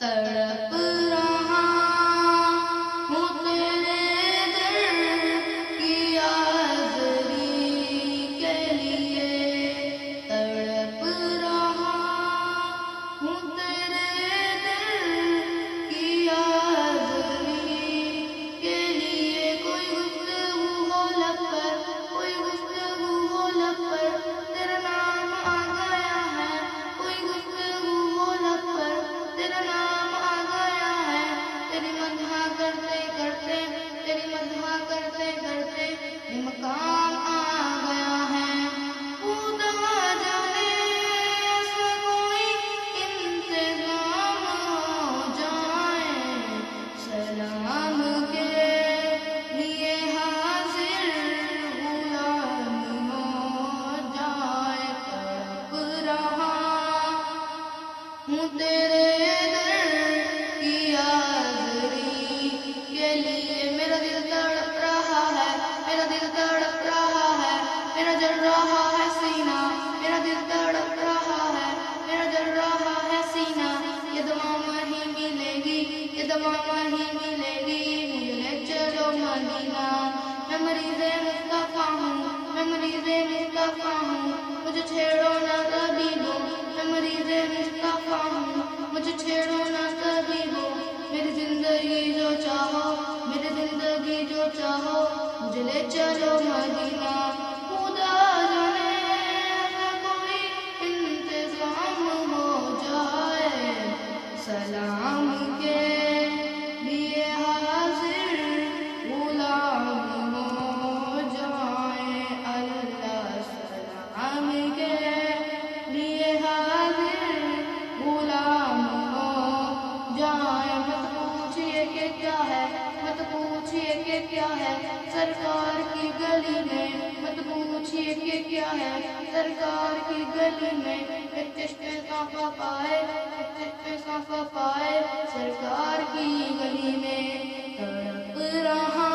तड़प रहा हूँ तेरे दर की आज़री के लिए, तड़प रहा हूँ तेरे दर की आज़री के लिए। कोई गुफ्तगू हो लब पर, कोई गुफ्तगू हो लब पर, तेरा नाम आ गया है। कोई गुफ्तगू हो लब पर, तेरा नाम करते करते ये मकाम आ गया है। खुदा जाने ऐसा कोई इंतजाम हो जाए, सलाम के लिए हाजिर गुलाम हो जाए। तड़प रहा हूँ तेरे दर की आज़री के लिए। मेरा दिल तड़प रहा है, मेरा दिल तड़प रहा है, मेरा जल रहा है सीना। मेरा दिल तड़प रहा है, मेरा जल रहा है सीना। ये दुआ वहीं मिलेगी, ये दुआ वहीं मिलेगी, मुझे ले चलो मदीना। मैं मरीज़े मुस्तफ़ा हूँ, मैं मरीज़े मुस्तफ़ा हूँ, मुझे छेड़ो ना तबीबो। मैं मरीज़े मुस्तफ़ा हूँ, मुझे छेड़ो ना तबीबो। मेरी जिंदगी जो चाहो, मेरी जिंदगी जो चाहो, मुझे ले चलो मदीना। खुदा जाने ऐसा कोई इंतजाम हो जाए, सलाम के लिए हाजिर गुलाम हो जाए। अल्लाह सलाम के लिए हाजिर गुलाम हो जाए। मत पूछिए कि क्या है, मत पूछिए कि क्या है सरकार की गली में। मत पूछिए कि क्या है सरकार की गली में। एक चश्मे साफा पाए, एक चश्मे साफा पाए सरकार की गली में। तड़प रहा